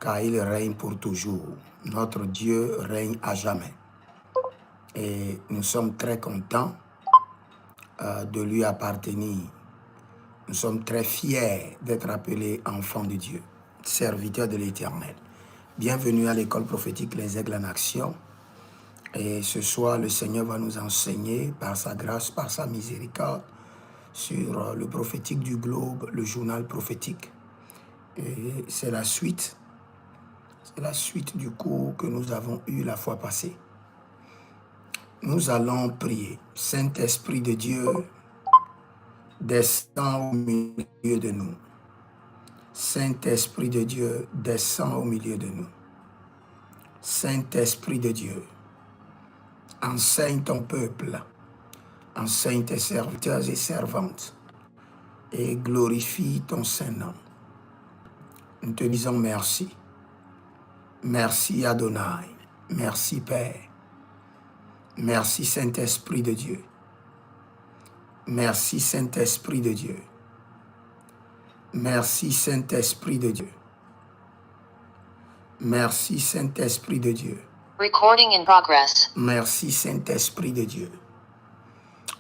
car il règne pour toujours. Notre Dieu règne à jamais. Et nous sommes très contents de lui appartenir. Nous sommes très fiers d'être appelés enfants de Dieu, serviteurs de l'Éternel. Bienvenue à l'école prophétique Les Aigles en Action. Et ce soir, le Seigneur va nous enseigner par sa grâce, par sa miséricorde, sur le prophétique du globe, le journal prophétique. Et c'est la suite du cours que nous avons eu la fois passée. Nous allons prier. Saint-Esprit de Dieu, descends au milieu de nous. Saint-Esprit de Dieu, descends au milieu de nous. Saint-Esprit de Dieu, enseigne ton peuple, enseigne tes serviteurs et servantes, et glorifie ton Saint-Nom. Nous te disons merci. Merci Adonai. Merci Père. Merci Saint-Esprit de Dieu. Merci Saint-Esprit de Dieu. Merci Saint-Esprit de Dieu. Merci Saint-Esprit de Dieu. Recording in progress. Merci Saint-Esprit de Dieu.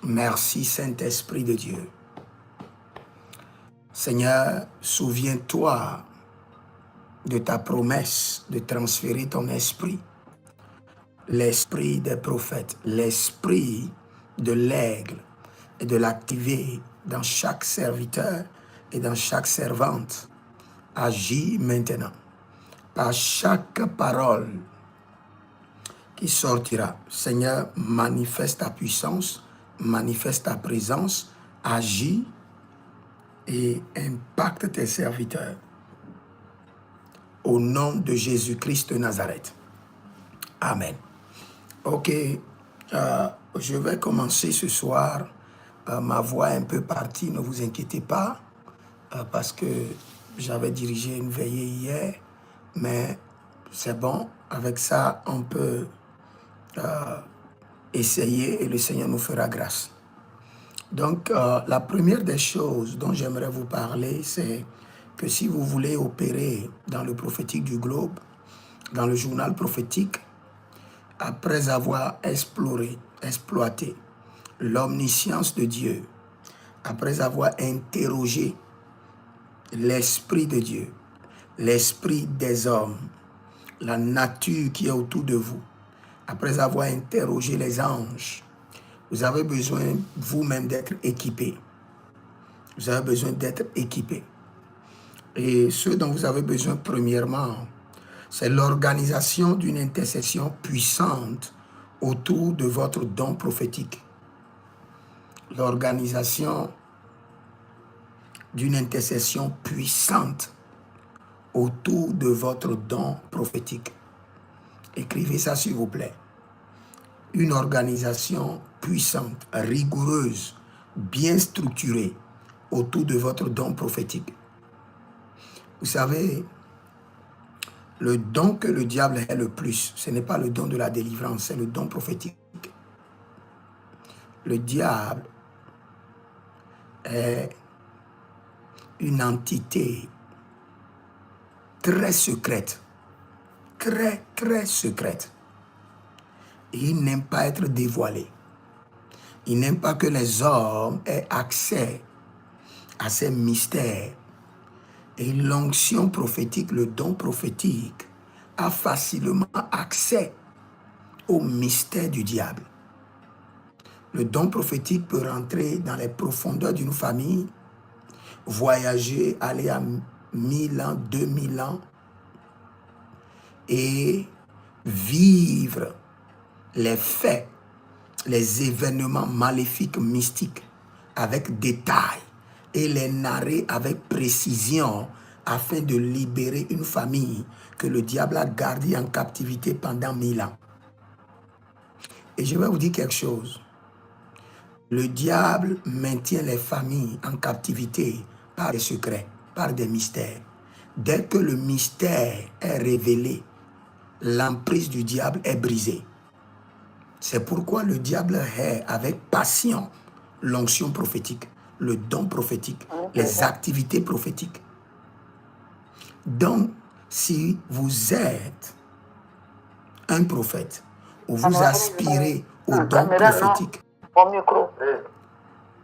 Merci Saint-Esprit de Dieu. Seigneur, souviens-toi de ta promesse de transférer ton esprit, l'esprit des prophètes, l'esprit de l'aigle, et de l'activer dans chaque serviteur et dans chaque servante. Agis maintenant par chaque parole qui sortira. Seigneur, manifeste ta puissance, manifeste ta présence, agis et impacte tes serviteurs. Au nom de Jésus-Christ de Nazareth. Amen. Ok, je vais commencer ce soir. Ma voix est un peu partie, ne vous inquiétez pas, parce que j'avais dirigé une veillée hier, mais c'est bon, avec ça, on peut essayer et le Seigneur nous fera grâce. Donc, la première des choses dont j'aimerais vous parler, c'est que si vous voulez opérer dans le prophétique du globe, dans le journal prophétique, après avoir exploité l'omniscience de Dieu, après avoir interrogé l'esprit de Dieu, l'esprit des hommes, la nature qui est autour de vous, après avoir interrogé les anges, vous avez besoin vous-même d'être équipé. Vous avez besoin d'être équipé. Et ce dont vous avez besoin premièrement, c'est l'organisation d'une intercession puissante autour de votre don prophétique. L'organisation d'une intercession puissante autour de votre don prophétique. Écrivez ça s'il vous plaît. Une organisation puissante, rigoureuse, bien structurée autour de votre don prophétique. Vous savez, le don que le diable est le plus, ce n'est pas le don de la délivrance, c'est le don prophétique. Le diable est une entité très secrète, très secrète. Et il n'aime pas être dévoilé. Il n'aime pas que les hommes aient accès à ces mystères. Et l'onction prophétique, le don prophétique, a facilement accès au mystère du diable. Le don prophétique peut rentrer dans les profondeurs d'une famille, voyager, aller à 1000 ans, 2000 ans et vivre les faits, les événements maléfiques mystiques avec détail et les narrer avec précision afin de libérer une famille que le diable a gardée en captivité pendant 1000 ans. Et je vais vous dire quelque chose. Le diable maintient les familles en captivité par des secrets, par des mystères. Dès que le mystère est révélé, l'emprise du diable est brisée. C'est pourquoi le diable hait avec passion l'onction prophétique, le don prophétique, les activités prophétiques. Donc, si vous êtes un prophète ou vous aspirez au don prophétique,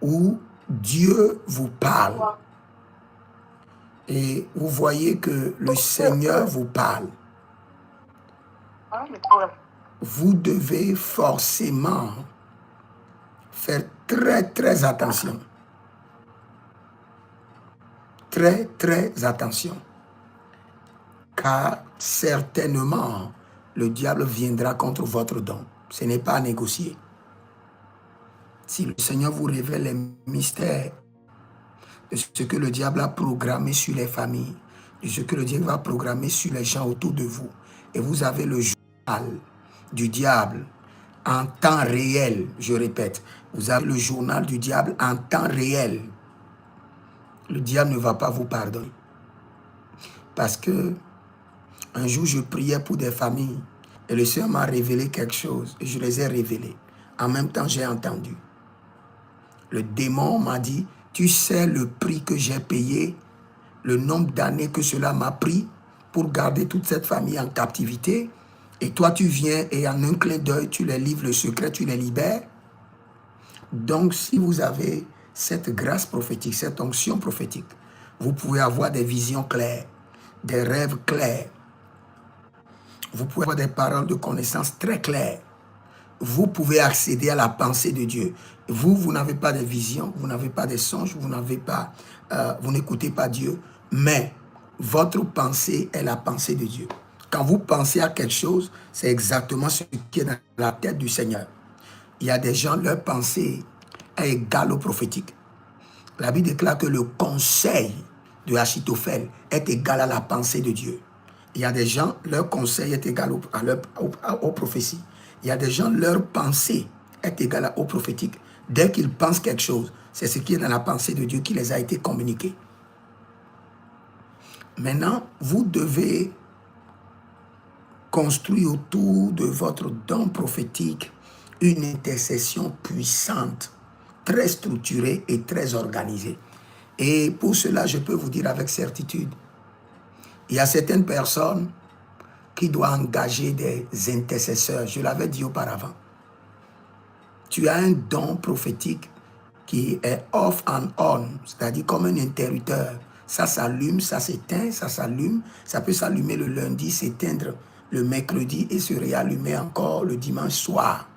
où Dieu vous parle et vous voyez que le Seigneur vous parle, vous devez forcément faire très attention. Très attention. Car certainement, le diable viendra contre votre don. Ce n'est pas à négocier. Si le Seigneur vous révèle les mystères de ce que le diable a programmé sur les familles, de ce que le diable va programmer sur les gens autour de vous, et vous avez le journal du diable en temps réel, je répète, vous avez le journal du diable en temps réel, le diable ne va pas vous pardonner. Parce que un jour, je priais pour des familles et le Seigneur m'a révélé quelque chose et je les ai révélés. En même temps, j'ai entendu. Le démon m'a dit, tu sais le prix que j'ai payé, le nombre d'années que cela m'a pris pour garder toute cette famille en captivité. Et toi, tu viens et en un clin d'œil, tu les livres le secret, tu les libères. Donc, si vous avez cette grâce prophétique, cette onction prophétique, vous pouvez avoir des visions claires, des rêves clairs. Vous pouvez avoir des paroles de connaissance très claires. Vous pouvez accéder à la pensée de Dieu. Vous n'avez pas de vision, vous n'avez pas de songes, vous n'écoutez pas Dieu, mais votre pensée est la pensée de Dieu. Quand vous pensez à quelque chose, c'est exactement ce qui est dans la tête du Seigneur. Il y a des gens, leur pensée est égale au prophétique. La Bible déclare que le conseil de Achitophel est égal à la pensée de Dieu. Il y a des gens, leur conseil est égal aux prophéties. Il y a des gens, leur pensée est égale au prophétique. Dès qu'ils pensent quelque chose, c'est ce qui est dans la pensée de Dieu qui les a été communiqué. Maintenant, vous devez construire autour de votre don prophétique une intercession puissante, très structurée et très organisée. Et pour cela, je peux vous dire avec certitude, il y a certaines personnes qui doivent engager des intercesseurs. Je l'avais dit auparavant. Tu as un don prophétique qui est off and on, c'est-à-dire comme un interrupteur. Ça s'allume, ça s'éteint, ça s'allume. Ça peut s'allumer le lundi, s'éteindre le mercredi et se réallumer encore le dimanche soir.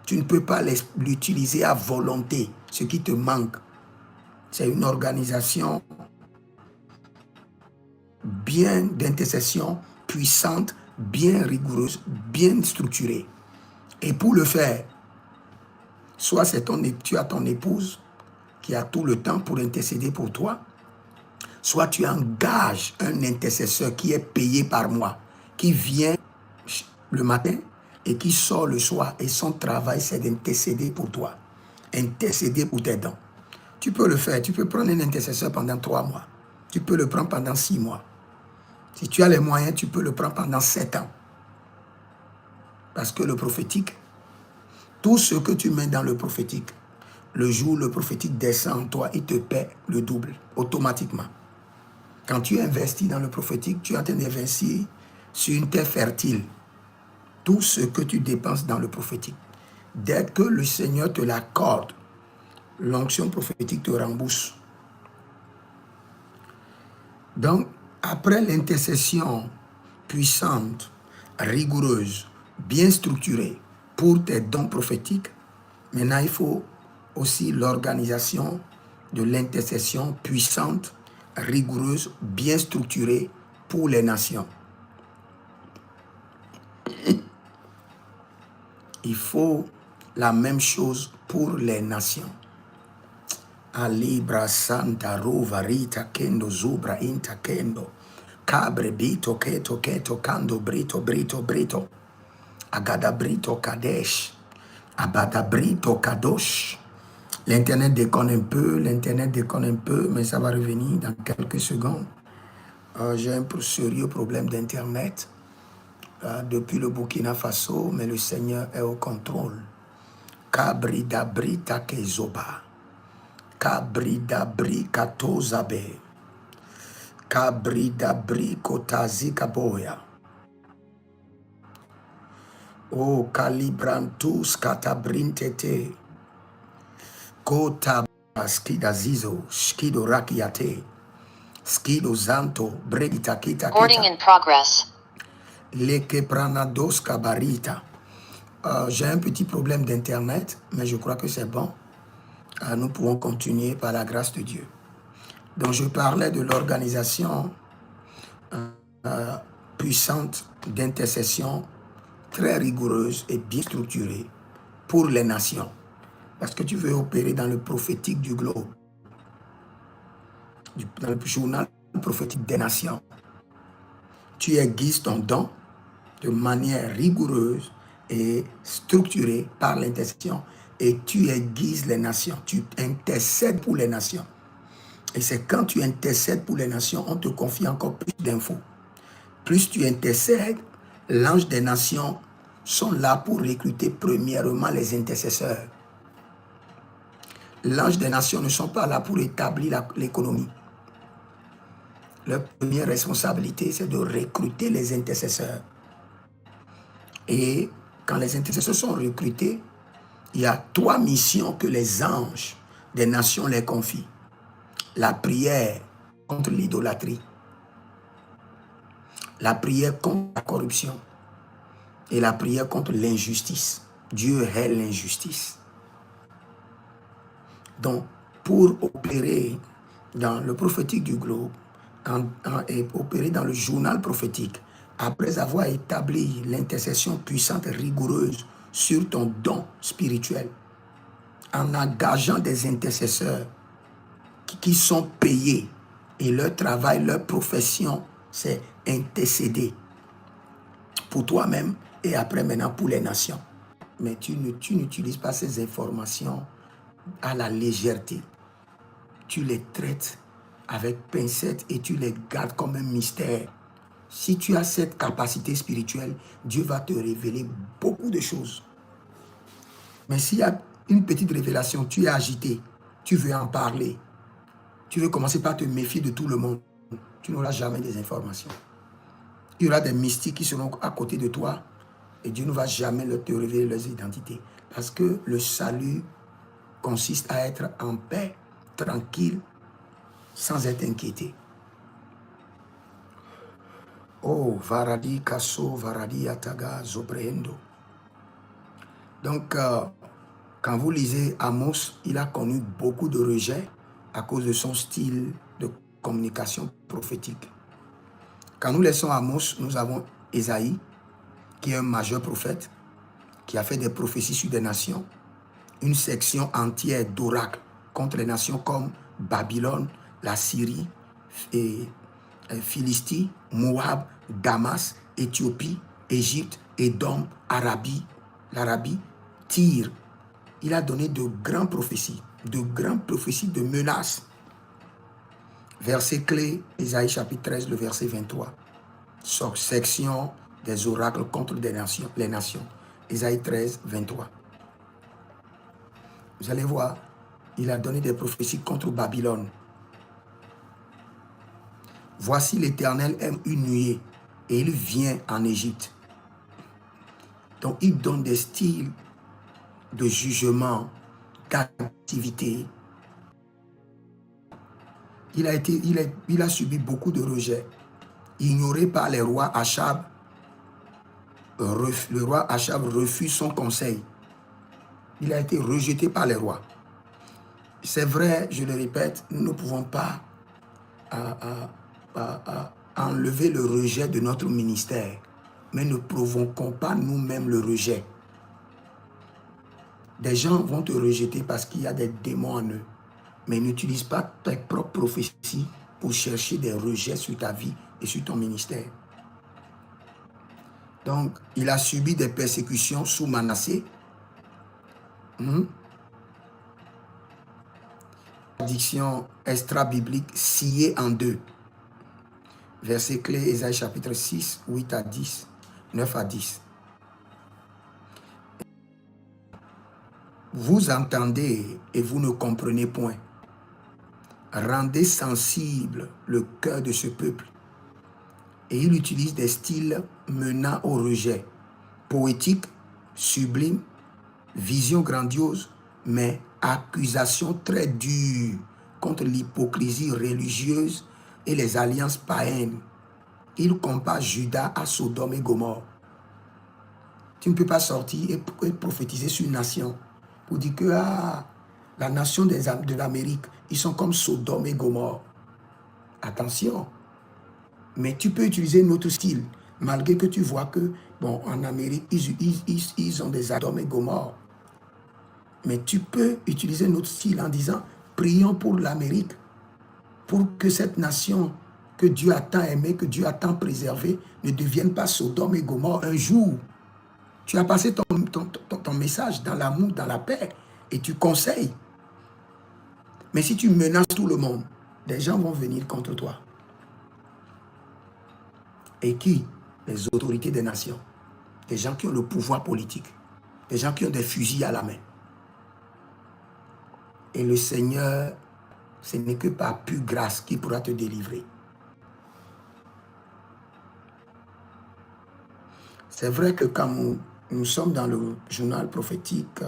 Tu ne peux pas l'utiliser à volonté, ce qui te manque. C'est une organisation bien d'intercession, puissante, bien rigoureuse, bien structurée. Et pour le faire, soit tu as ton épouse qui a tout le temps pour intercéder pour toi, soit tu engages un intercesseur qui est payé par mois, qui vient le matin et qui sort le soir. Et son travail, c'est d'intercéder pour toi, intercéder pour tes dons. Tu peux le faire, tu peux prendre un intercesseur pendant 3 mois. Tu peux le prendre pendant 6 mois. Si tu as les moyens, tu peux le prendre pendant 7 ans. Parce que le prophétique, tout ce que tu mets dans le prophétique, le jour où le prophétique descend en toi, il te paie le double, automatiquement. Quand tu investis dans le prophétique, tu es en train d'investir sur une terre fertile. Tout ce que tu dépenses dans le prophétique, dès que le Seigneur te l'accorde, l'onction prophétique te rembourse. Donc, après l'intercession puissante, rigoureuse, bien structurée pour tes dons prophétiques, maintenant il faut aussi l'organisation de l'intercession puissante, rigoureuse, bien structurée pour les nations. Il faut la même chose pour les nations. Alibra Santa Rova Rita Kendo Zubra Inta Kendo Cabre Bito Keto Keto Kando Brito Brito Brito Agada Brito Kadesh Abada Brito Kadosh. L'internet déconne un peu, mais ça va revenir dans quelques secondes. J'ai un sérieux problème d'internet depuis le Burkina Faso, mais le Seigneur est au contrôle. Cabrida Brita Kezoba. Cabrida Bri Katozabe. Kabrida brikotazi kaboya. O kalibrantus katabrintete. Kota skida zizo. Skido rakiate. Skido zanto. Bregita kita Recording kita. in progress. Leke pranados kabarita. J'ai un petit problème d'internet, mais je crois que c'est bon. Nous pouvons continuer par la grâce de Dieu. Donc je parlais de l'organisation puissante d'intercession, très rigoureuse et bien structurée pour les nations. Parce que tu veux opérer dans le prophétique du globe, dans le journal prophétique des nations. Tu aiguises ton don de manière rigoureuse et structurée par l'intercession, et tu aiguises les nations, tu intercèdes pour les nations. Et c'est quand tu intercèdes pour les nations, on te confie encore plus d'infos. Plus tu intercèdes, l'ange des nations sont là pour recruter premièrement les intercesseurs. L'ange des nations ne sont pas là pour établir l'économie. Leur première responsabilité, c'est de recruter les intercesseurs. Et quand les intercesseurs sont recrutés, il y a 3 missions que les anges des nations les confient. La prière contre l'idolâtrie, la prière contre la corruption et la prière contre l'injustice. Dieu hait l'injustice. Donc, pour opérer dans le prophétique du globe et opérer dans le journal prophétique, après avoir établi l'intercession puissante et rigoureuse sur ton don spirituel, en engageant des intercesseurs qui sont payés, et leur travail, leur profession, c'est intercéder pour toi-même et après maintenant pour les nations. Mais tu n'utilises pas ces informations à la légèreté. Tu les traites avec pincette et tu les gardes comme un mystère. Si tu as cette capacité spirituelle, Dieu va te révéler beaucoup de choses. Mais s'il y a une petite révélation, tu es agité, tu veux en parler, tu veux commencer par te méfier de tout le monde, tu n'auras jamais des informations. Il y aura des mystiques qui seront à côté de toi et Dieu ne va jamais te révéler leurs identités. Parce que le salut consiste à être en paix, tranquille, sans être inquiété. Oh, varadi kaso, varadi ataga, zobrehendo. Donc, quand vous lisez Amos, il a connu beaucoup de rejets à cause de son style de communication prophétique. Quand nous laissons Amos, nous avons Ésaïe, qui est un majeur prophète, qui a fait des prophéties sur des nations, une section entière d'oracles contre les nations comme Babylone, la Syrie, et Philistie, Moab, Damas, Éthiopie, Égypte, Édom, l'Arabie, Tyr. Il a donné de grandes prophéties de menaces. Verset clé, Ésaïe chapitre 13, le verset 23. Section des oracles contre les nations. Ésaïe 13, 23. Vous allez voir, il a donné des prophéties contre Babylone. Voici l'Éternel aime une nuée et il vient en Égypte. Donc il donne des styles de jugement, d'activité. Il a subi beaucoup de rejets. Ignoré par les rois Achab, le roi Achab refuse son conseil. Il a été rejeté par les rois. C'est vrai, je le répète, nous ne pouvons pas enlever le rejet de notre ministère, mais ne provoquons pas nous-mêmes le rejet. Des gens vont te rejeter parce qu'il y a des démons en eux, mais n'utilise pas tes propres prophéties pour chercher des rejets sur ta vie et sur ton ministère. Donc, il a subi des persécutions sous Manassé. Addiction extra-biblique sciée en deux. Verset clé, Ésaïe chapitre 6, 8 à 10, 9 à 10. Vous entendez et vous ne comprenez point. rendez sensible le cœur de ce peuple. Et il utilise des styles menant au rejet, poétique, sublime, vision grandiose, mais accusation très dure contre l'hypocrisie religieuse et les alliances païennes. Il compare Juda à Sodome et Gomorrhe. Tu ne peux pas sortir et prophétiser sur une nation pour dire que la nation de l'Amérique, ils sont comme Sodome et Gomorrhe. Attention. Mais tu peux utiliser notre style, malgré que tu vois que, bon, en Amérique, ils ont des Sodome et Gomorrhe. Mais tu peux utiliser notre style en disant, prions pour l'Amérique, pour que cette nation que Dieu a tant aimée, que Dieu a tant préservée, ne devienne pas Sodome et Gomorrhe un jour. Tu as passé ton message dans l'amour, dans la paix, et tu conseilles. Mais si tu menaces tout le monde, des gens vont venir contre toi. Et qui? Les autorités des nations. Des gens qui ont le pouvoir politique. Des gens qui ont des fusils à la main. Et le Seigneur, ce n'est que par pure grâce qu'il pourra te délivrer. C'est vrai que quand nous sommes dans le journal prophétique,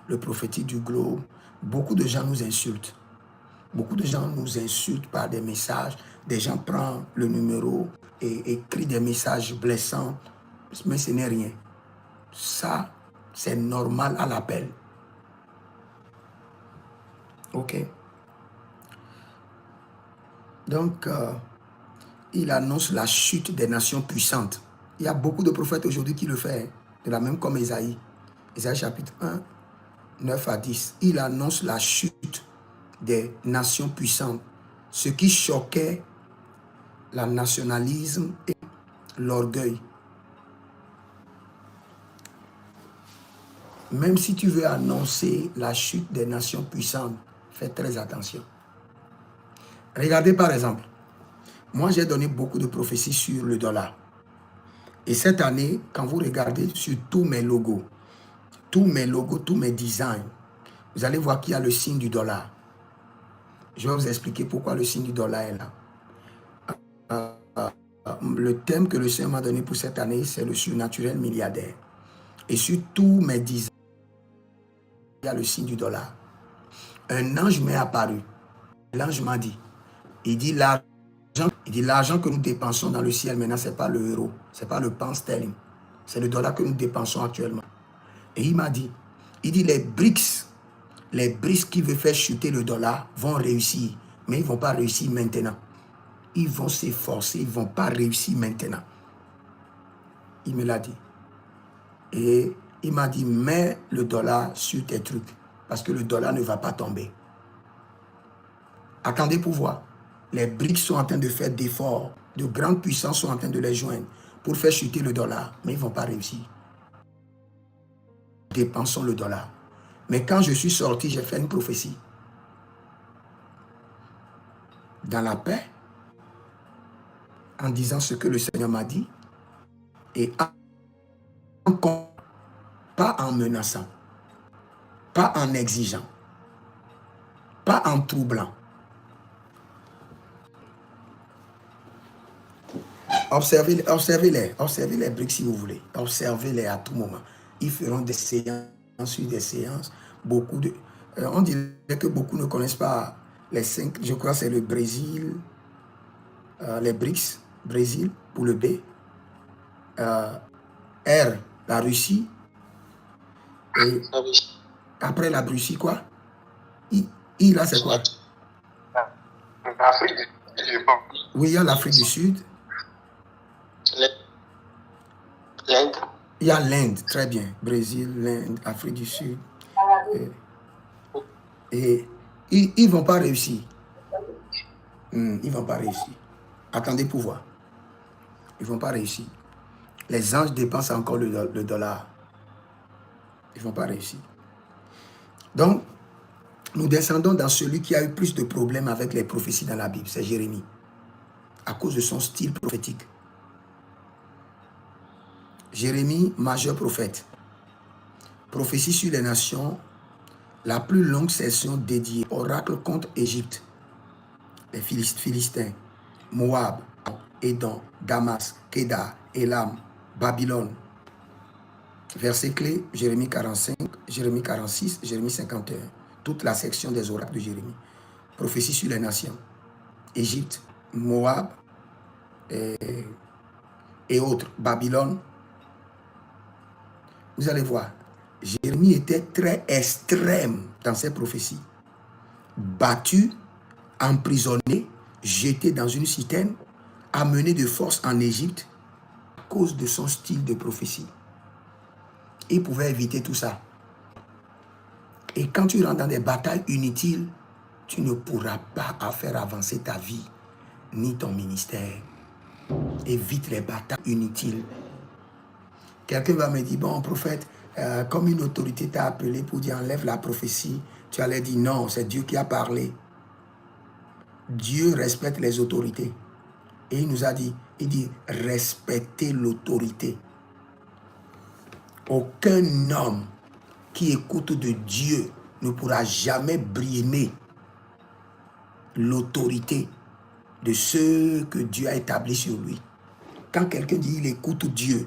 le prophétique du globe, beaucoup de gens nous insultent. Beaucoup de gens nous insultent par des messages. Des gens prennent le numéro et écrivent des messages blessants. Mais ce n'est rien. Ça, c'est normal à l'appel. OK. Donc, il annonce la chute des nations puissantes. Il y a beaucoup de prophètes aujourd'hui qui le font, de la même comme Ésaïe. Ésaïe chapitre 1, 9 à 10. Il annonce la chute des nations puissantes. Ce qui choquait le nationalisme et l'orgueil. Même si tu veux annoncer la chute des nations puissantes, fais très attention. Regardez par exemple, moi j'ai donné beaucoup de prophéties sur le dollar. Et cette année, quand vous regardez sur tous mes logos, tous mes designs, vous allez voir qu'il y a le signe du dollar. Je vais vous expliquer pourquoi le signe du dollar est là. Le thème que le Seigneur m'a donné pour cette année, c'est le surnaturel milliardaire. Et sur tous mes designs, il y a le signe du dollar. Un ange m'est apparu. L'ange m'a dit, il dit l'argent que nous dépensons dans le ciel maintenant, ce n'est pas le euro, ce n'est pas le pound sterling, c'est le dollar que nous dépensons actuellement. Et il m'a dit, les BRICS qui veulent faire chuter le dollar vont réussir, mais ils ne vont pas réussir maintenant. Ils vont s'efforcer, ils ne vont pas réussir maintenant. Il me l'a dit. Et il m'a dit, mets le dollar sur tes trucs, parce que le dollar ne va pas tomber. Attendez pour voir. Les BRICS sont en train de faire d'efforts. De grandes puissances sont en train de les joindre pour faire chuter le dollar. Mais ils ne vont pas réussir. Dépensons le dollar. Mais quand je suis sorti, j'ai fait une prophétie. Dans la paix, en disant ce que le Seigneur m'a dit, et pas en menaçant, pas en exigeant, pas en troublant. Observez les BRICS si vous voulez. Observez-les à tout moment. Ils feront des séances sur des séances. On dirait que beaucoup ne connaissent pas les 5. Je crois que c'est le Brésil, les BRICS, Brésil pour le B. R, la Russie. Et après la Russie, quoi? I là, c'est quoi? L'Afrique du Sud. Oui, il y a l'Afrique du Sud. L'Inde. Il y a l'Inde, très bien. Brésil, l'Inde, Afrique du Sud. Et ils ne vont pas réussir. Ils ne vont pas réussir. Attendez pour voir. Ils ne vont pas réussir. Les anges dépensent encore le dollar. Ils ne vont pas réussir. Donc, nous descendons dans celui qui a eu plus de problèmes avec les prophéties dans la Bible. C'est Jérémie. À cause de son style prophétique. Jérémie, majeur prophète. Prophétie sur les nations, la plus longue session dédiée oracle contre Égypte. les Philistins, Moab, Édom, Damas, Kédar, Élam, Babylone. Verset clé, Jérémie 45, Jérémie 46, Jérémie 51. Toute la section des oracles de Jérémie. Prophétie sur les nations. Égypte, Moab et autres. Babylone. Vous allez voir, Jérémie était très extrême dans ses prophéties. Battu, emprisonné, jeté dans une citerne, amené de force en Égypte à cause de son style de prophétie. Il pouvait éviter tout ça. Et quand tu rentres dans des batailles inutiles, tu ne pourras pas faire avancer ta vie, ni ton ministère. Évite les batailles inutiles. Quelqu'un va me dire, bon, prophète, comme une autorité t'a appelé pour dire enlève la prophétie, tu allais dire non, c'est Dieu qui a parlé. Dieu respecte les autorités. Et il nous a dit, il dit, respectez l'autorité. Aucun homme qui écoute de Dieu ne pourra jamais brimer l'autorité de ceux que Dieu a établis sur lui. Quand quelqu'un dit il écoute Dieu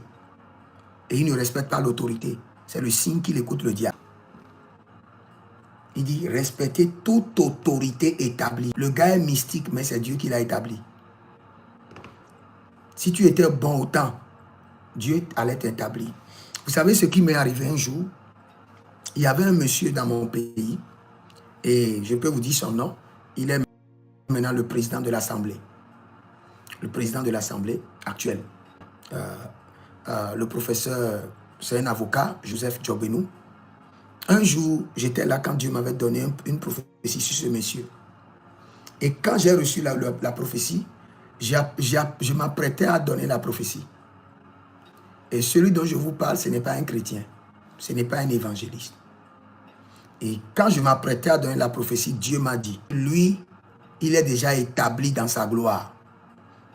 et il ne respecte pas l'autorité, c'est le signe qu'il écoute le diable. Il dit respectez toute autorité établie. Le gars est mystique, mais c'est Dieu qui l'a établi. Si tu étais bon au temps, Dieu allait t'établir. Vous savez ce qui m'est arrivé un jour? Il y avait un monsieur dans mon pays, et je peux vous dire son nom, il est maintenant le président de l'Assemblée. Le président de l'Assemblée actuel. Le professeur, c'est un avocat, Joseph Djobenou. Un jour, j'étais là quand Dieu m'avait donné une prophétie sur ce monsieur. Et quand j'ai reçu la prophétie, je m'apprêtais à donner la prophétie. Et celui dont je vous parle, ce n'est pas un chrétien. Ce n'est pas un évangéliste. Et quand je m'apprêtais à donner la prophétie, Dieu m'a dit, lui, il est déjà établi dans sa gloire.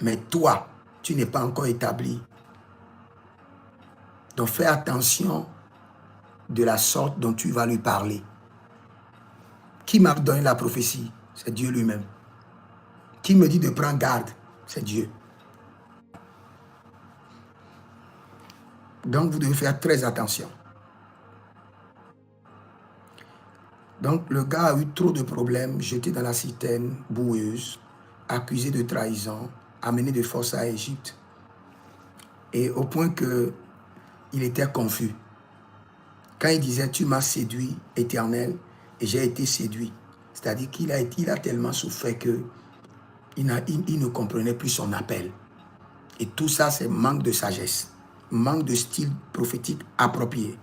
Mais toi, tu n'es pas encore établi. Donc fais attention de la sorte dont tu vas lui parler. Qui m'a donné la prophétie? C'est Dieu lui-même. Qui me dit de prendre garde? C'est Dieu. Donc vous devez faire très attention. Donc le gars a eu trop de problèmes, jeté dans la citerne boueuse, accusé de trahison, amené de force à Égypte. Et au point que il était confus. Quand il disait, tu m'as séduit, Éternel, et j'ai été séduit. C'est-à-dire qu'il a tellement souffert qu'il ne comprenait plus son appel. Et tout ça, c'est manque de sagesse, manque de style prophétique approprié.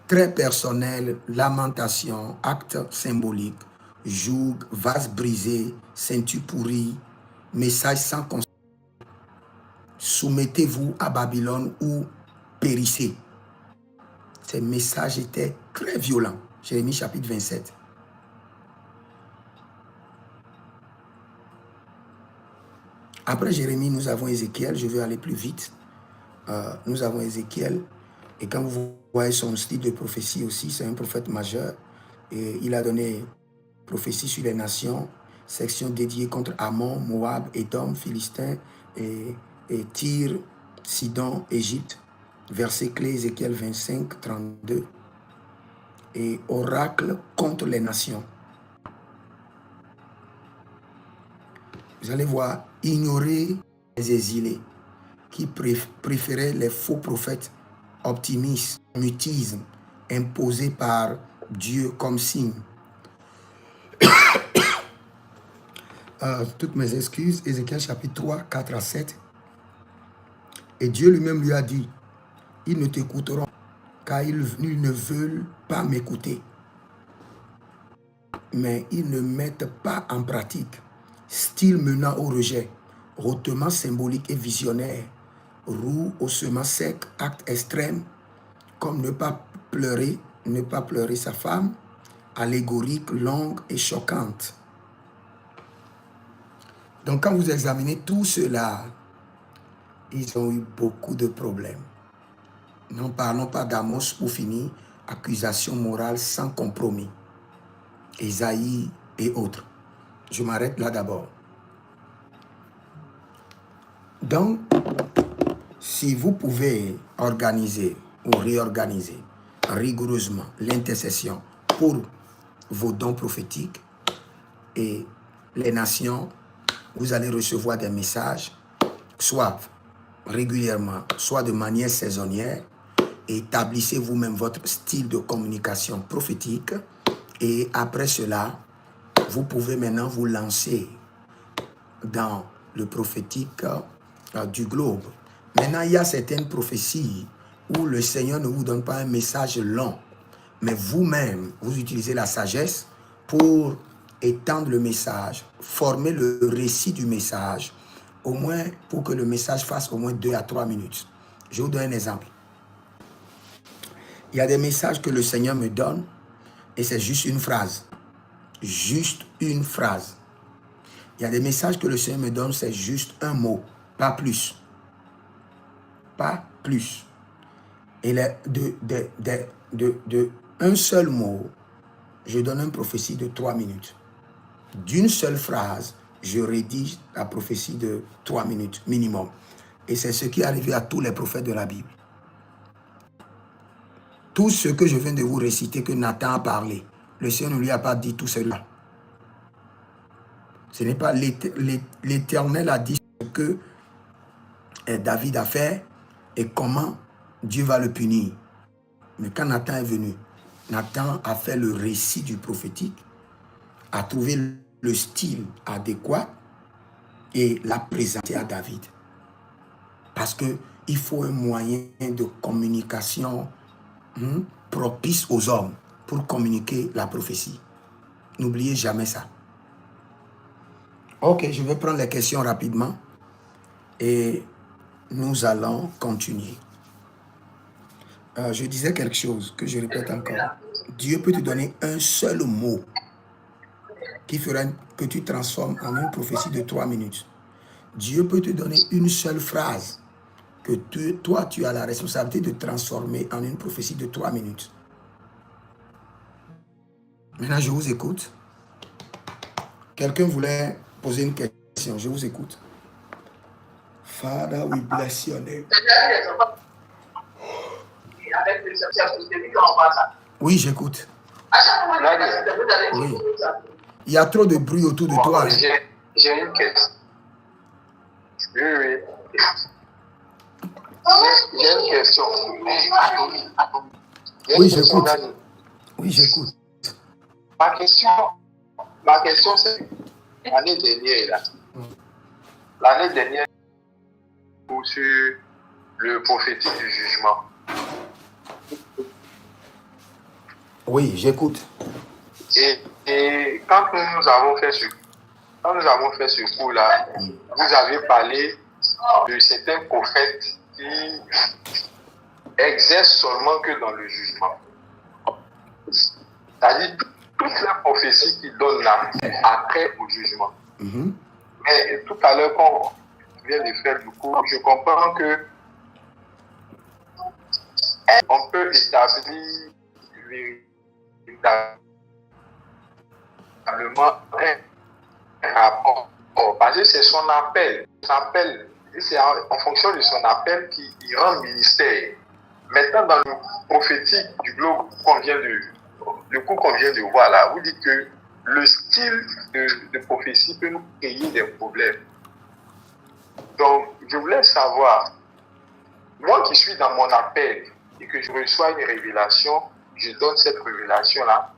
Très personnel, lamentation, acte symbolique, joug, vase brisé, ceinture pourrie, message sans conscience. Soumettez-vous à Babylone ou périssez. Ces messages étaient très violents. Jérémie chapitre 27. Après Jérémie, nous avons Ézéchiel. Je vais aller plus vite. Nous avons Ézéchiel. Et quand vous voyez son style de prophétie aussi, c'est un prophète majeur. Et il a donné prophétie sur les nations, section dédiée contre Ammon, Moab, Édom, Philistins et Tyr, Sidon, Égypte. Verset clé, Ézéchiel 25, 32. Et oracle contre les nations. Vous allez voir, ignorer les exilés qui préféraient les faux prophètes optimistes, mutisme, imposés par Dieu comme signe. Toutes mes excuses, Ézéchiel chapitre 3, 4 à 7. Et Dieu lui-même lui a dit, ils ne t'écouteront car ils ne veulent pas m'écouter. Mais ils ne mettent pas en pratique. Style menant au rejet, hautement symbolique et visionnaire, roue au semin sec, acte extrême, comme ne pas pleurer sa femme, allégorique, longue et choquante. Donc quand vous examinez tout cela, ils ont eu beaucoup de problèmes. N'en parlons pas d'Amos pour finir, accusation morale sans compromis. Ésaïe et autres. Je m'arrête là d'abord. Donc, si vous pouvez organiser ou réorganiser rigoureusement l'intercession pour vos dons prophétiques et les nations, vous allez recevoir des messages, soit régulièrement, soit de manière saisonnière. Établissez vous-même votre style de communication prophétique et après cela, vous pouvez maintenant vous lancer dans le prophétique du globe. Maintenant, il y a certaines prophéties où le Seigneur ne vous donne pas un message long, mais vous-même, vous utilisez la sagesse pour étendre le message, former le récit du message, au moins pour que le message fasse au moins 2 à 3 minutes. Je vous donne un exemple. Il y a des messages que le Seigneur me donne et c'est juste une phrase. Juste une phrase. Il y a des messages que le Seigneur me donne, c'est juste un mot, pas plus. Pas plus. Et de un seul mot, je donne une prophétie de 3 minutes. D'une seule phrase, je rédige la prophétie de 3 minutes minimum. Et c'est ce qui est arrivé à tous les prophètes de la Bible. Tout ce que je viens de vous réciter, que Nathan a parlé, le Seigneur ne lui a pas dit tout cela. Ce n'est pas l'Éternel a dit ce que David a fait et comment Dieu va le punir. Mais quand Nathan est venu, Nathan a fait le récit du prophétique, a trouvé le style adéquat et l'a présenté à David. Parce qu'il faut un moyen de communication propice aux hommes pour communiquer la prophétie. N'oubliez jamais ça. Ok, je vais prendre les questions rapidement et nous allons continuer. Je disais quelque chose que je répète encore. Dieu peut te donner un seul mot qui fera que tu transformes en une prophétie de 3 minutes. Dieu peut te donner une seule phrase que toi, tu as la responsabilité de transformer en une prophétie de 3 minutes. Maintenant, je vous écoute. Quelqu'un voulait poser une question. Je vous écoute. Father, we bless your name. Oui, j'écoute. Oui. Il y a trop de bruit autour de toi. J'ai une question. Oui. J'ai une question. Oui, j'écoute. Oui, j'écoute. Ma question, c'est l'année dernière, sur le prophétique du jugement. Oui, j'écoute. Et quand nous avons fait ce cours-là, vous avez parlé de certains prophètes qui exercent seulement que dans le jugement. C'est-à-dire toutes les prophéties qui donnent là après au jugement. Mais tout à l'heure, quand on vient de faire le cours, je comprends que on peut établir véritablement un rapport. Parce que c'est son appel. C'est en fonction de son appel qu'il rend ministère. Maintenant, dans le prophétique du globe le coup qu'on vient de voir là, vous dites que le style de prophétie peut nous créer des problèmes. Donc, je voulais savoir, moi qui suis dans mon appel et que je reçois une révélation, je donne cette révélation-là,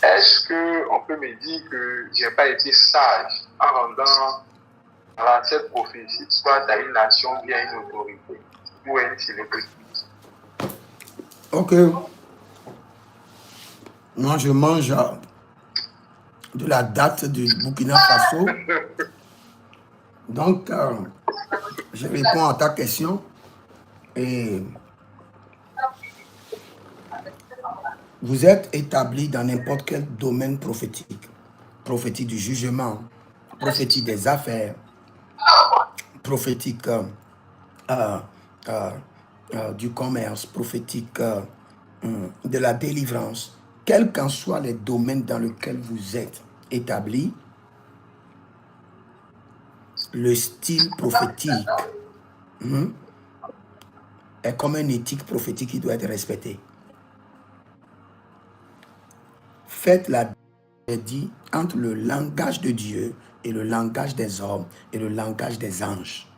est-ce qu'on peut me dire que je n'ai pas été sage en rendant cette prophétie, soit à une nation ou à une autorité ou à une célébrité? Ok. Moi, je mange de la date du Burkina Faso. Donc, je réponds à ta question. Et vous êtes établi dans n'importe quel domaine prophétique. Prophétique du jugement, prophétique des affaires, prophétique du commerce, prophétique de la délivrance. Quels qu'en soient les domaines dans lesquels vous êtes établi, Le style prophétique est comme une éthique prophétique qui doit être respectée. Faites la dit entre le langage de Dieu et le langage des hommes et le langage des anges.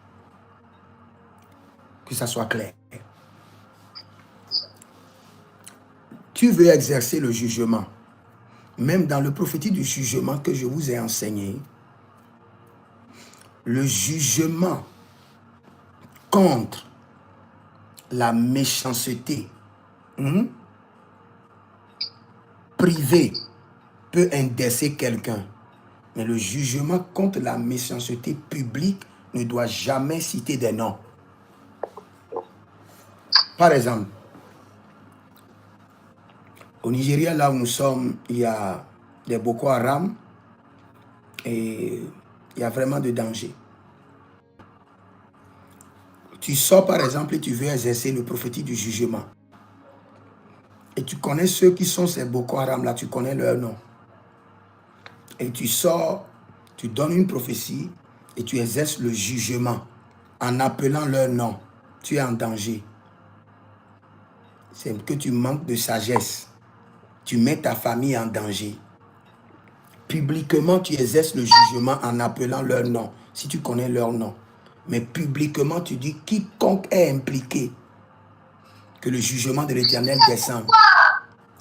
Que ça soit clair. Tu veux exercer le jugement. Même dans le prophétique du jugement que je vous ai enseigné, le jugement contre la méchanceté privée peut indexer quelqu'un. Mais le jugement contre la méchanceté publique ne doit jamais citer des noms. Par exemple, au Nigeria, là où nous sommes, il y a des Boko Haram et il y a vraiment de danger. Tu sors par exemple et tu veux exercer le prophétique du jugement. Et tu connais ceux qui sont ces Boko Haram là, tu connais leur nom. Et tu sors, tu donnes une prophétie et tu exerces le jugement en appelant leur nom. Tu es en danger. C'est que tu manques de sagesse. Tu mets ta famille en danger. Publiquement, tu exerces le jugement en appelant leur nom, si tu connais leur nom. Mais publiquement, tu dis quiconque est impliqué, que le jugement de l'Éternel descende.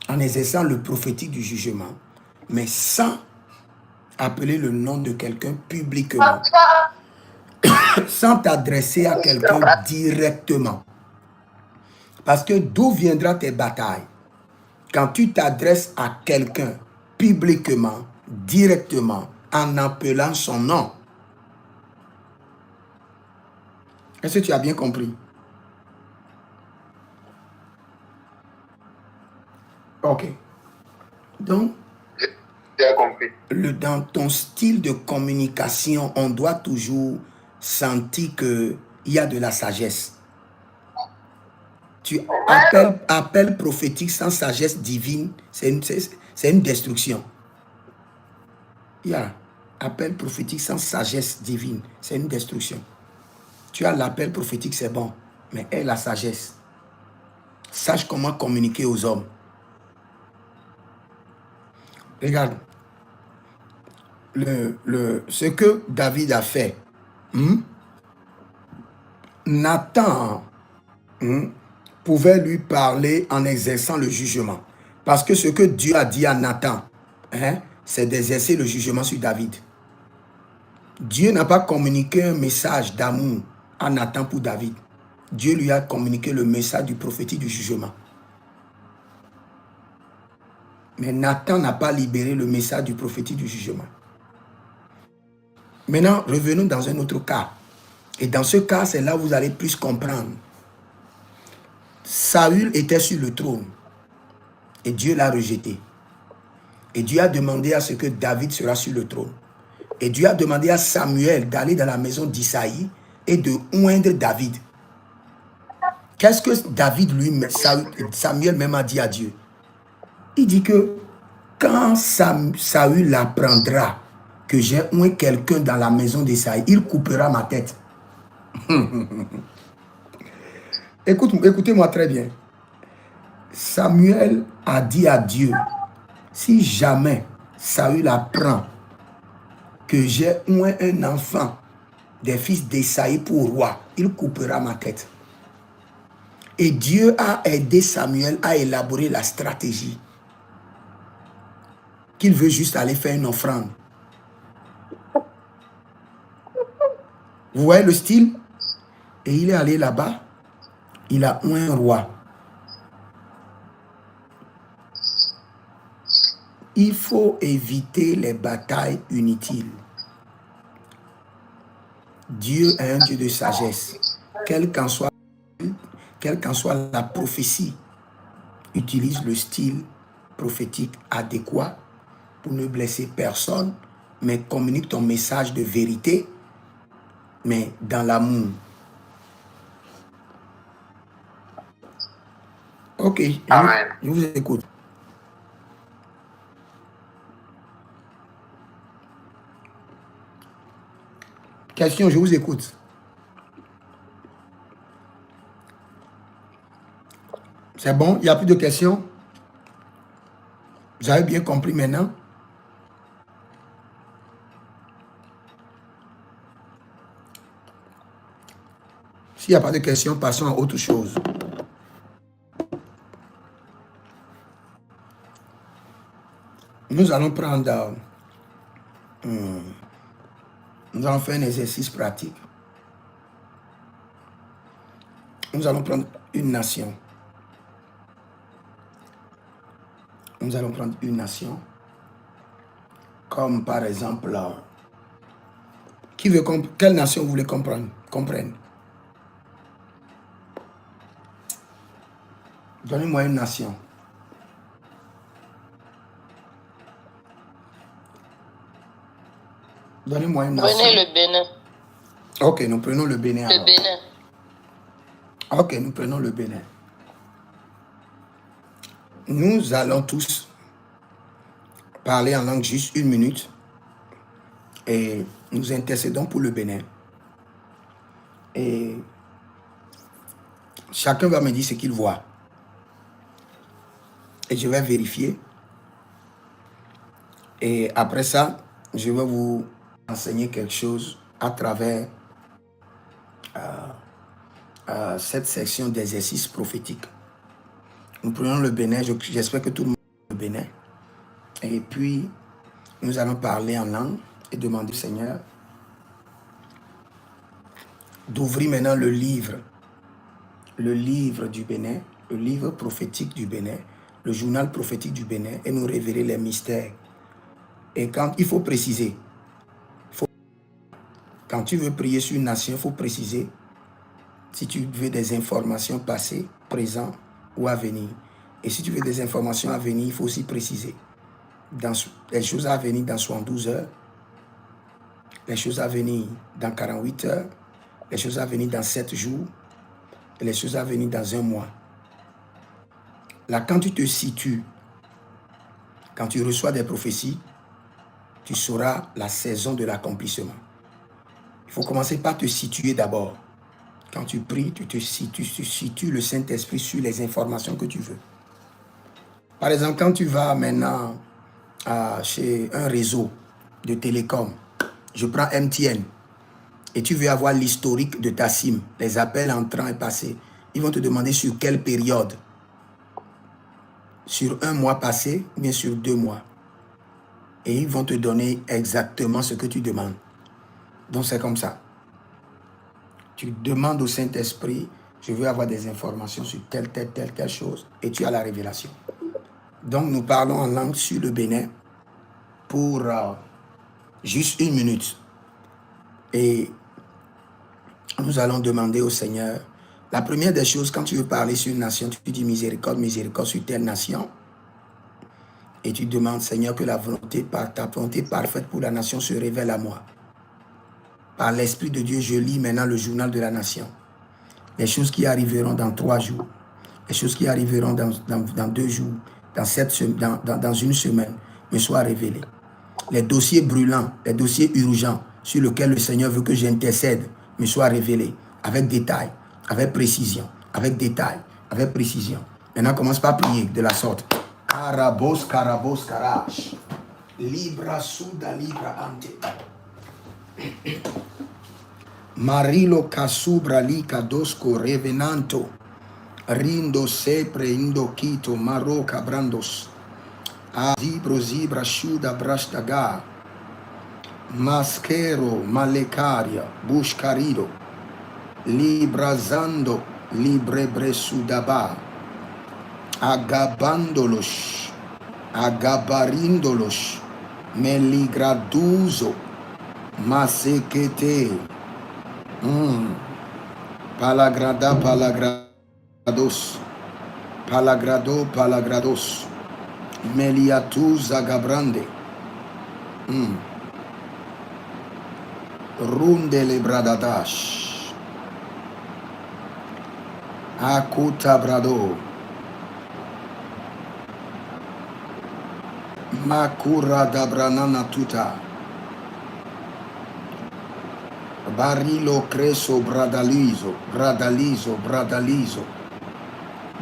En exerçant le prophétique du jugement, mais sans appeler le nom de quelqu'un publiquement, sans t'adresser à quelqu'un directement. Parce que d'où viendra tes batailles? Quand tu t'adresses à quelqu'un publiquement, directement, en appelant son nom. Est-ce que tu as bien compris? Ok. Donc, J'ai compris. dans ton style de communication, on doit toujours sentir qu'il y a de la sagesse. Tu appelles prophétique sans sagesse divine, c'est une destruction. Il y a appel prophétique sans sagesse divine, c'est une destruction. Tu as l'appel prophétique, c'est bon, mais aie la sagesse. Sache comment communiquer aux hommes. Regarde, ce que David a fait, Nathan pouvait lui parler en exerçant le jugement. Parce que ce que Dieu a dit à Nathan, c'est d'exercer le jugement sur David. Dieu n'a pas communiqué un message d'amour à Nathan pour David. Dieu lui a communiqué le message du prophétique du jugement. Mais Nathan n'a pas libéré le message du prophétique du jugement. Maintenant, revenons dans un autre cas. Et dans ce cas, c'est là où vous allez plus comprendre. Saül était sur le trône. Et Dieu l'a rejeté. Et Dieu a demandé à ce que David sera sur le trône. Et Dieu a demandé à Samuel d'aller dans la maison d'Isaïe et de oindre David. Qu'est-ce que David Samuel même a dit à Dieu? Il dit que quand Saül apprendra que j'ai oint quelqu'un dans la maison d'Isaïe, il coupera ma tête. Écoutez-moi très bien. Samuel a dit à Dieu, si jamais Saül apprend que j'ai oint un enfant des fils d'Isaïe pour roi, il coupera ma tête. Et Dieu a aidé Samuel à élaborer la stratégie qu'il veut juste aller faire une offrande. Vous voyez le style? Et il est allé là-bas, il a oint un roi. Il faut éviter les batailles inutiles. Dieu est un Dieu de sagesse. Quelle qu'en soit la prophétie, utilise le style prophétique adéquat pour ne blesser personne, mais communique ton message de vérité, mais dans l'amour. Ok, je vous écoute. Question, je vous écoute. C'est bon? Il n'y a plus de questions? Vous avez bien compris maintenant? S'il n'y a pas de questions, passons à autre chose. Nous allons prendre... nous allons faire un exercice pratique. Nous allons prendre une nation. Nous allons prendre une nation. Comme par exemple... quelle nation vous voulez comprendre? Donnez-moi une nation. Donnez-moi une nation. Prenez le Bénin. Ok, nous prenons le Bénin. Le Bénin. Ok, nous prenons le Bénin. Nous allons tous parler en langue juste 1 minute et nous intercédons pour le Bénin. Et chacun va me dire ce qu'il voit. Et je vais vérifier. Et après ça, je vais vous enseigner quelque chose à travers cette section d'exercices prophétiques. Nous prenons le Bénin. J'espère que tout le monde est le Bénin. Et puis, nous allons parler en langue et demander au Seigneur d'ouvrir maintenant le livre du Bénin, le livre prophétique du Bénin, le journal prophétique du Bénin et nous révéler les mystères. Et quand il faut préciser, quand tu veux prier sur une nation, il faut préciser si tu veux des informations passées, présentes ou à venir. Et si tu veux des informations à venir, il faut aussi préciser les choses à venir dans 72 heures, les choses à venir dans 48 heures, les choses à venir dans 7 jours, et les choses à venir dans 1 mois. Là, quand tu te situes, quand tu reçois des prophéties, tu sauras la saison de l'accomplissement. Il faut commencer par te situer d'abord. Quand tu pries, tu situes le Saint-Esprit sur les informations que tu veux. Par exemple, quand tu vas maintenant chez un réseau de télécom, je prends MTN, et tu veux avoir l'historique de ta SIM, les appels entrants et passés, ils vont te demander sur quelle période. Sur 1 mois passé, ou bien sur 2 mois. Et ils vont te donner exactement ce que tu demandes. Donc c'est comme ça. Tu demandes au Saint-Esprit, je veux avoir des informations sur telle chose, et tu as la révélation. Donc nous parlons en langue sur le Bénin pour juste 1 minute. Et nous allons demander au Seigneur, la première des choses, quand tu veux parler sur une nation, tu dis miséricorde, miséricorde sur telle nation. Et tu demandes, Seigneur, que ta volonté parfaite pour la nation se révèle à moi. Par l'Esprit de Dieu, je lis maintenant le journal de la nation. Les choses qui arriveront dans 3 jours, les choses qui arriveront dans 2 jours, dans 1 semaine, me soient révélées. Les dossiers brûlants, les dossiers urgents sur lesquels le Seigneur veut que j'intercède, me soient révélés avec détail, avec précision, avec détail, avec précision. Maintenant, commence par prier de la sorte. Karabos, karash. Libra suda, libra ante. Marilo kasubra lika dosko revenanto. Rindo sepre indo kito maroka brandos. Zibro zibra shuda brashtaga. Maskero malecaria bushcarido. Librazando libre sudaba. Agabandolos, agabarindolos, meligraduzo, masekete, palagrados, meliatuz agabrande, rundele bradadash, akuta brado, Makura da branana tuta. Barilo creso bradalizo, bradalizo, bradalizo,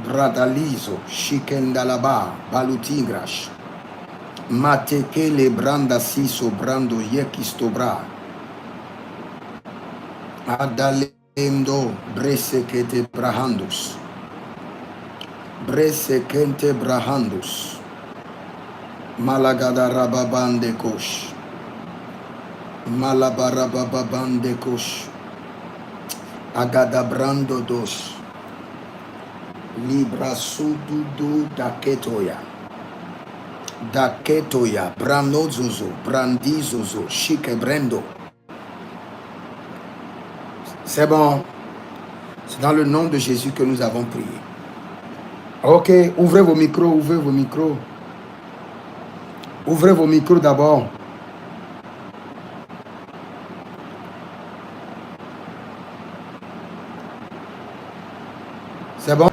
bradalizo, shikendalaba, balutingrash, matekele branda siso brando yekistobra, adalendo bresekete brahandus, bresekente brahandus, malagada rababande kosh, malabarababande kosh, agada brando dos, libra sududu daketoya, daketoya, branozozo, brandizozo, chique brendo. C'est bon. C'est dans le nom de Jésus que nous avons prié. Ok, ouvrez vos micros, ouvrez vos micros. Ouvrez vos micros d'abord. C'est bon?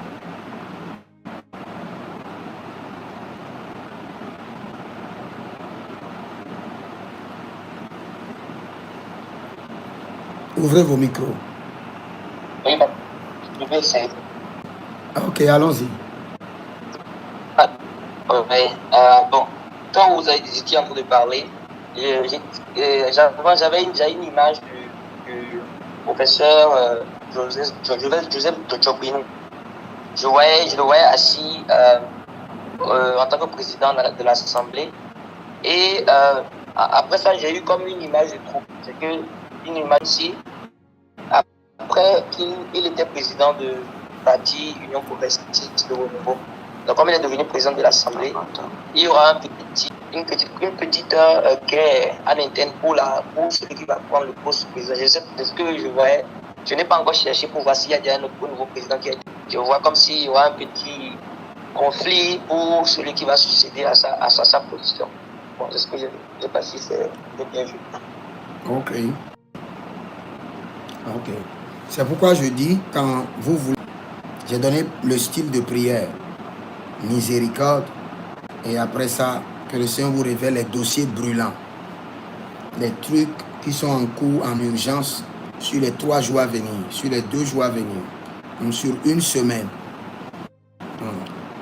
Ouvrez vos micros. Oui, je vais essayer. Ok, allons-y. Oui, bon, quand vous étiez en train de parler, j'avais une image du professeur Joseph de Chopin. Je le voyais assis en tant que président de l'Assemblée. Et après ça, j'ai eu comme une image de troupe. C'est que une image ici, après qu'il était président de parti Union progressiste de Renouveau. Donc, comme il est devenu président de l'Assemblée, il y aura une petite guerre à l'interne pour celui qui va prendre le poste de président. Je sais ce que je voyais. Je n'ai pas encore cherché pour voir s'il y a déjà un nouveau président qui est. Je vois comme s'il y aura un petit conflit pour celui qui va succéder à sa position. Bon, c'est ce que je ne sais pas si c'est bien vu. Ok. Ok. C'est pourquoi je dis, quand vous voulez, j'ai donné le style de prière. Miséricorde. Et après ça, que le Seigneur vous révèle les dossiers brûlants. Les trucs qui sont en cours, en urgence, sur les 3 jours à venir, sur les 2 jours à venir, ou sur une semaine.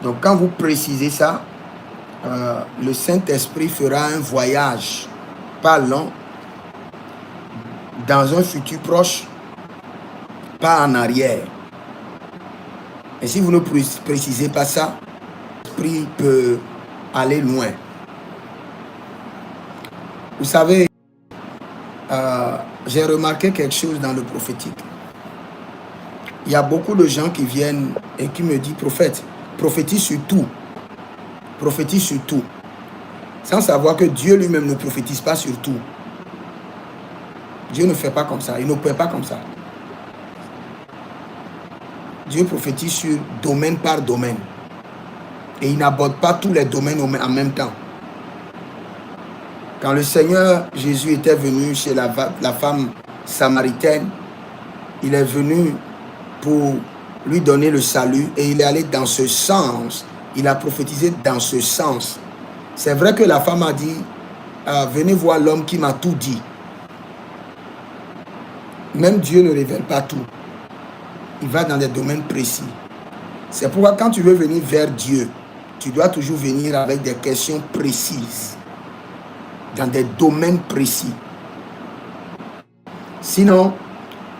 Donc quand vous précisez ça, le Saint-Esprit fera un voyage, pas long, dans un futur proche, pas en arrière. Et si vous ne précisez pas ça, l'Esprit peut aller loin. Vous savez, j'ai remarqué quelque chose dans le prophétique. Il y a beaucoup de gens qui viennent et qui me disent, prophète, prophétise sur tout. Prophétise sur tout. Sans savoir que Dieu lui-même ne prophétise pas sur tout. Dieu ne fait pas comme ça. Il n'opère pas comme ça. Dieu prophétise sur domaine par domaine. Et il n'aborde pas tous les domaines en même temps. Quand le Seigneur Jésus était venu chez la femme samaritaine, il est venu pour lui donner le salut et il est allé dans ce sens. Il a prophétisé dans ce sens. C'est vrai que la femme a dit, venez voir l'homme qui m'a tout dit. Même Dieu ne révèle pas tout. Il va dans des domaines précis. C'est pourquoi quand tu veux venir vers Dieu, tu dois toujours venir avec des questions précises, dans des domaines précis. Sinon,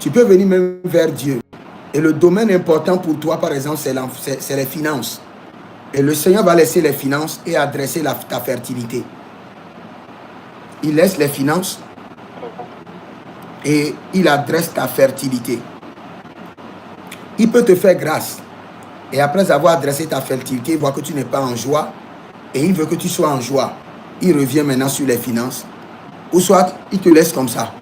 tu peux venir même vers Dieu. Et le domaine important pour toi, par exemple, c'est les finances. Et le Seigneur va laisser les finances et adresser ta fertilité. Il laisse les finances et il adresse ta fertilité. Il peut te faire grâce. Et après avoir adressé ta fertilité, il voit que tu n'es pas en joie. Et il veut que tu sois en joie. Il revient maintenant sur les finances. Ou soit, il te laisse comme ça.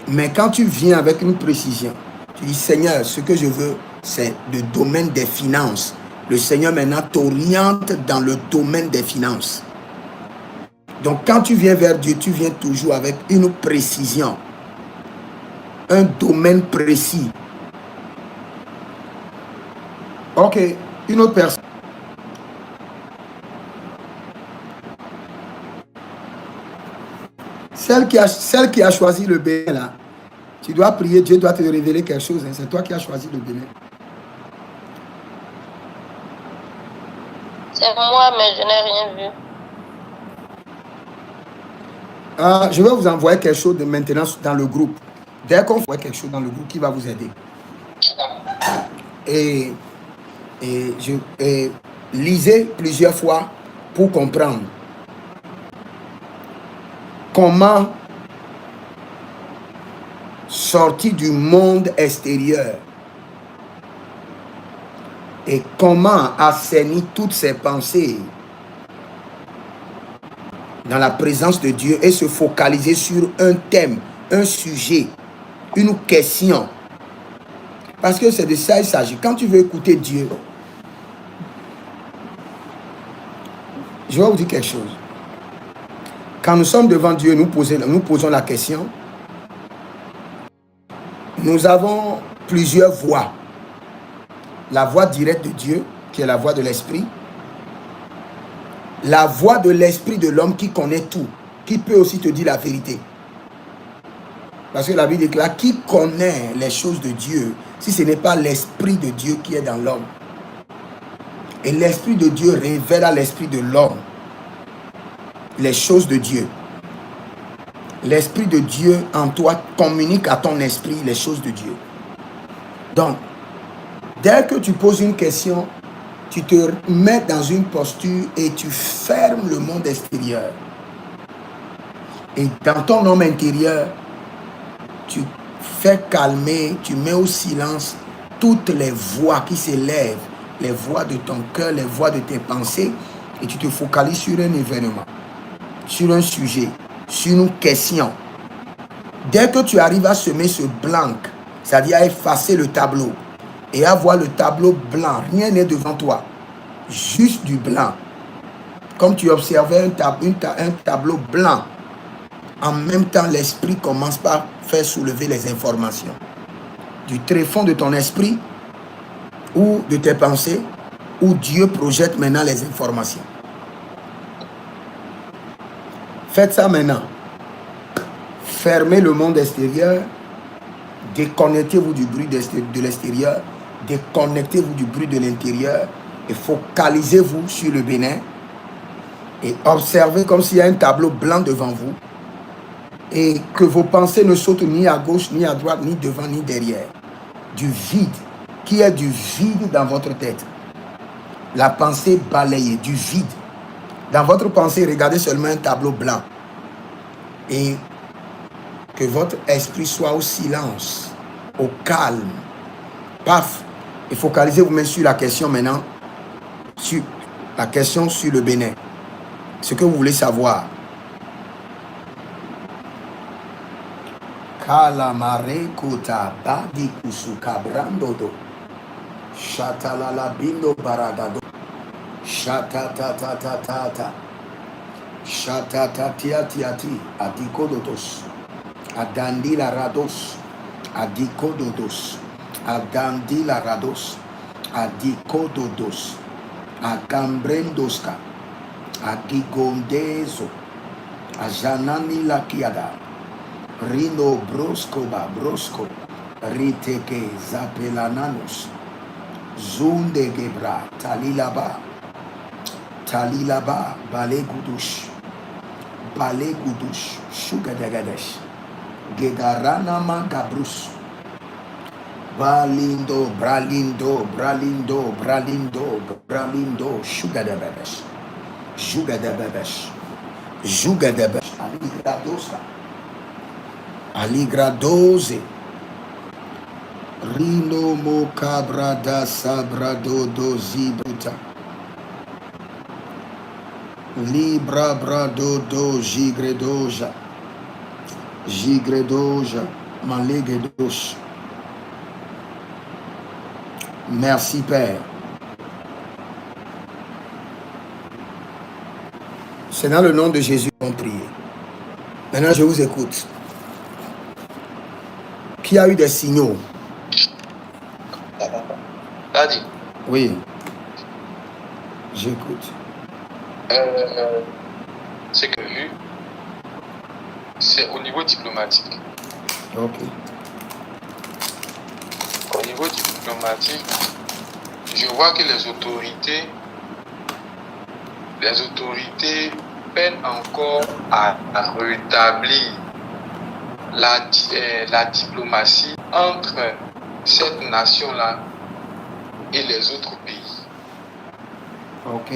Mais quand tu viens avec une précision, tu dis, Seigneur, ce que je veux, c'est le domaine des finances. Le Seigneur maintenant t'oriente dans le domaine des finances. Donc quand tu viens vers Dieu, tu viens toujours avec une précision. Un domaine précis. Ok, une autre personne. Celle qui a choisi le Bénin, là, tu dois prier, Dieu doit te révéler quelque chose. Hein. C'est toi qui as choisi le Bénin. C'est moi, mais je n'ai rien vu. Je vais vous envoyer quelque chose de maintenant dans le groupe. Dès qu'on voit quelque chose dans le groupe qui va vous aider. Et lisez plusieurs fois pour comprendre comment sortir du monde extérieur et comment assainir toutes ses pensées dans la présence de Dieu et se focaliser sur un thème, un sujet, une question. Parce que c'est de ça il s'agit. Quand tu veux écouter Dieu, je vais vous dire quelque chose. Quand nous sommes devant Dieu, nous posons la question. Nous avons plusieurs voix. La voix directe de Dieu, qui est la voix de l'Esprit. La voix de l'Esprit de l'homme qui connaît tout, qui peut aussi te dire la vérité. Parce que la Bible déclare, qui connaît les choses de Dieu, si ce n'est pas l'Esprit de Dieu qui est dans l'homme. Et l'Esprit de Dieu révèle à l'Esprit de l'homme les choses de Dieu. L'Esprit de Dieu en toi communique à ton esprit les choses de Dieu. Donc, dès que tu poses une question, tu te mets dans une posture et tu fermes le monde extérieur. Et dans ton homme intérieur, tu fais calmer, tu mets au silence toutes les voix qui s'élèvent, les voix de ton cœur, les voix de tes pensées, et tu te focalises sur un événement, sur un sujet, sur une question. Dès que tu arrives à semer ce blanc, c'est-à-dire à effacer le tableau, et à voir le tableau blanc, rien n'est devant toi, juste du blanc. Comme tu observais un tableau blanc, en même temps l'esprit commence par faire soulever les informations. Du tréfonds de ton esprit, ou de tes pensées, où Dieu projette maintenant les informations. Faites ça maintenant. Fermez le monde extérieur, déconnectez-vous du bruit de l'extérieur, déconnectez-vous du bruit de l'intérieur et focalisez-vous sur le Bénin et observez comme s'il y a un tableau blanc devant vous et que vos pensées ne sautent ni à gauche, ni à droite, ni devant, ni derrière. Du vide, qui est du vide dans votre tête. La pensée balayée, du vide. Dans votre pensée, regardez seulement un tableau blanc. Et que votre esprit soit au silence, au calme. Paf. Et focalisez-vous même sur la question maintenant. Sur la question sur le Bénin. Ce que vous voulez savoir. Kalamare kota badi kusuka brandodo. Shatalala bindo baradado. Shatatatatata. Shatatatiatiati. Adikododos. Adandila rados. Adikododos. Adandila rados. Adikododos. Agambrendoska. Agigondezo. Ajanani la kiada. Rino brosco. Riteke zapelananos. Zunde gebra. Talilaba. Balegudush. Sugadagadesh. Gedarana mangabrus. Bralindo, Jugadabesh, Aligradoze, Rino mocabrada sabradodo zibuta, Libra bradodo gigredoja, malegedosh. Merci Père. C'est dans le nom de Jésus qu'on prie. Maintenant je vous écoute. Qui a eu des signaux? Daddy. Oui. J'écoute. Ce que j'ai vu, c'est c'est au niveau diplomatique. Ok. Au niveau diplomatique, je vois que les autorités peinent encore à rétablir la diplomatie entre cette nation-là et les autres pays. Ok.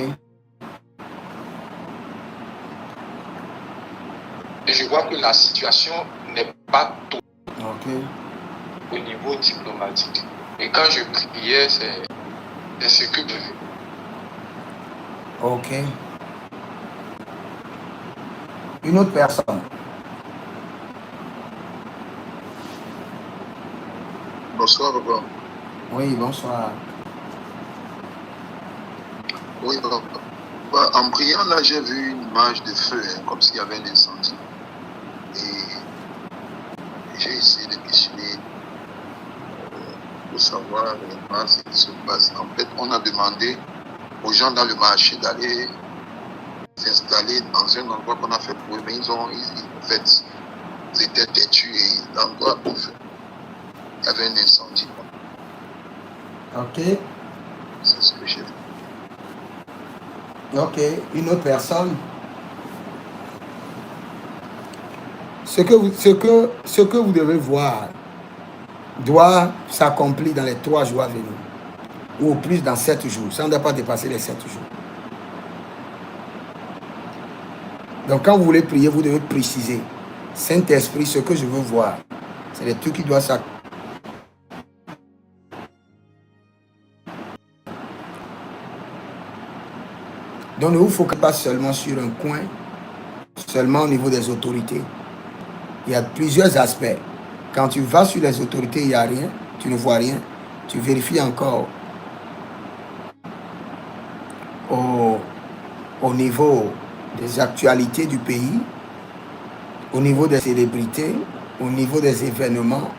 Et je vois que la situation n'est pas tout Ok. au niveau diplomatique. Et quand je priais, c'est ce que je veux. Ok. Une autre personne. Bonsoir, Papa. Oui, bonsoir. Oui, Papa. En priant, là, j'ai vu une image de feu, comme s'il y avait un incendie. Et j'ai essayé de questionner pour savoir vraiment ce qui se passe. En fait, on a demandé aux gens dans le marché d'aller s'installer dans un endroit qu'on a fait pour eux, mais ils étaient têtus et l'endroit où il y avait un incendie. Ok. C'est ce que j'ai vu. Ok. Une autre personne. Ce que vous devez voir doit s'accomplir dans les 3 jours à venir. Ou au plus dans 7 jours. Ça ne doit pas dépasser les 7 jours. Donc quand vous voulez prier, vous devez préciser. Saint-Esprit, ce que je veux voir, c'est les trucs qui doivent s'accomplir. Donc ne vous focalisez pas seulement sur un coin, seulement au niveau des autorités. Il y a plusieurs aspects. Quand tu vas sur les autorités, il n'y a rien, tu ne vois rien, tu vérifies encore au niveau des actualités du pays, au niveau des célébrités, au niveau des événements.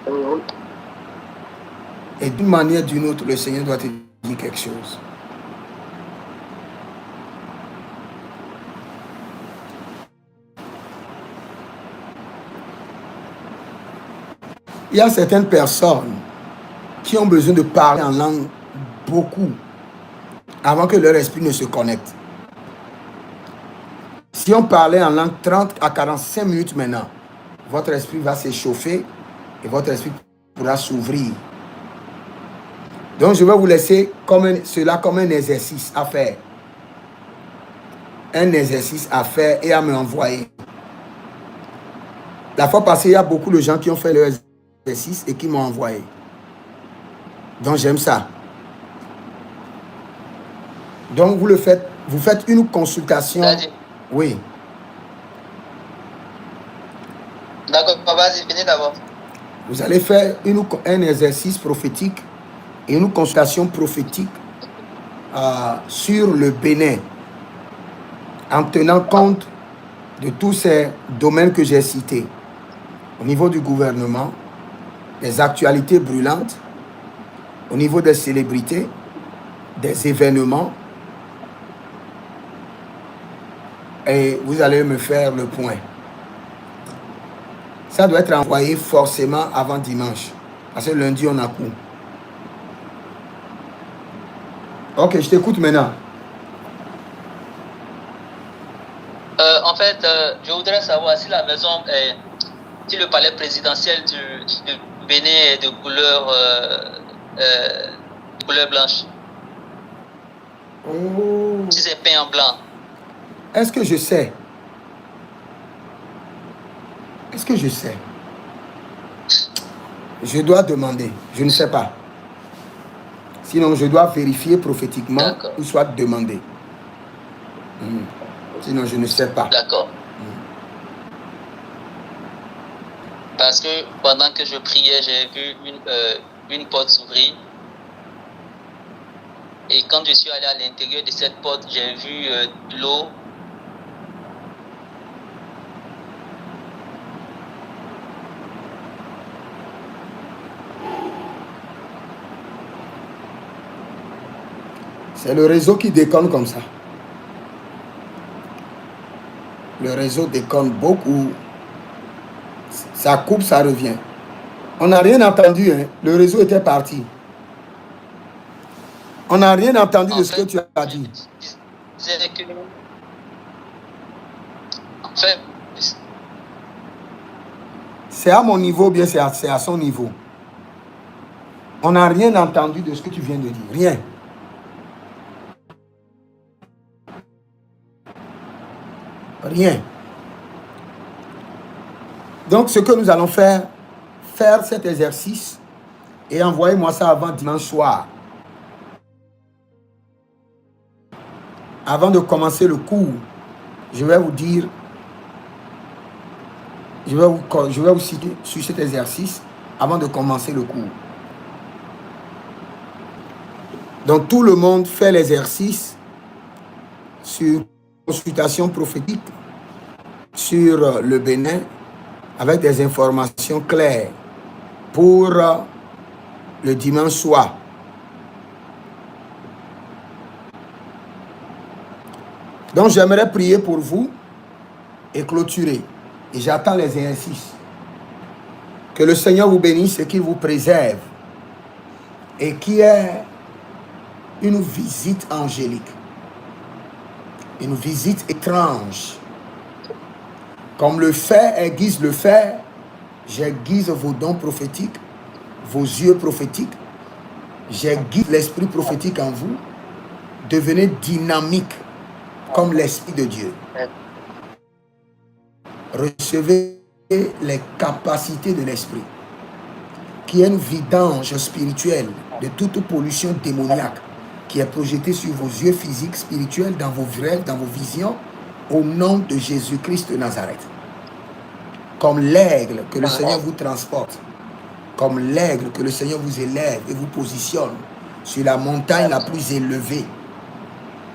Et d'une manière ou d'une autre, le Seigneur doit te dire quelque chose. Il y a certaines personnes qui ont besoin de parler en langue beaucoup avant que leur esprit ne se connecte. Si on parlait en langue 30 à 45 minutes maintenant, votre esprit va s'échauffer et votre esprit pourra s'ouvrir. Donc je vais vous laisser cela comme un exercice à faire. Un exercice à faire et à me envoyer. La fois passée, il y a beaucoup de gens qui ont fait leur exercice et qui m'ont envoyé. Donc j'aime ça. Donc vous faites une consultation. Oui. D'accord, vas-y, finis d'abord. Vous allez faire un exercice prophétique et une consultation prophétique sur le Bénin, en tenant compte de tous ces domaines que j'ai cités, au niveau du gouvernement, des actualités brûlantes, au niveau des célébrités, des événements, et vous allez me faire le point. Ça doit être envoyé forcément avant dimanche, parce que lundi on a cours. Ok, je t'écoute maintenant. En fait, je voudrais savoir si la maison, si le palais présidentiel du Bénin est de couleur blanche. Oh. Si c'est peint en blanc. Est-ce que je sais? Est-ce que je sais? Je dois demander. Je ne sais pas. Sinon, je dois vérifier prophétiquement ou soit demander. Sinon, je ne sais pas. D'accord. Parce que pendant que je priais, j'ai vu une porte s'ouvrir. Et quand je suis allé à l'intérieur de cette porte, j'ai vu de l'eau. C'est le réseau qui déconne comme ça. Le réseau déconne beaucoup. Ça coupe, ça revient. On n'a rien entendu, hein. Le réseau était parti. On n'a rien entendu de ce que tu as dit. En fait, C'est à mon niveau ou bien c'est à son niveau? On n'a rien entendu de ce que tu viens de dire. Rien. Rien. Donc, ce que nous allons faire cet exercice et envoyez-moi ça avant dimanche soir. Avant de commencer le cours, je vais vous dire, je vais vous citer sur cet exercice avant de commencer le cours. Donc, tout le monde fait l'exercice sur consultation prophétique sur le Bénin avec des informations claires pour le dimanche soir. Donc, j'aimerais prier pour vous et clôturer. Et j'attends les exercices. Que le Seigneur vous bénisse et qu'il vous préserve. Et qu'il y ait une visite angélique. Une visite étrange. Comme le fer aiguise le fer, j'aiguise vos dons prophétiques, vos yeux prophétiques. J'aiguise l'esprit prophétique en vous. Devenez dynamique comme l'Esprit de Dieu. Recevez les capacités de l'Esprit, qui est une vidange spirituelle de toute pollution démoniaque qui est projetée sur vos yeux physiques, spirituels, dans vos rêves, dans vos visions, au nom de Jésus-Christ de Nazareth. Comme l'aigle que le Seigneur vous transporte, comme l'aigle que le Seigneur vous élève et vous positionne sur la montagne la plus élevée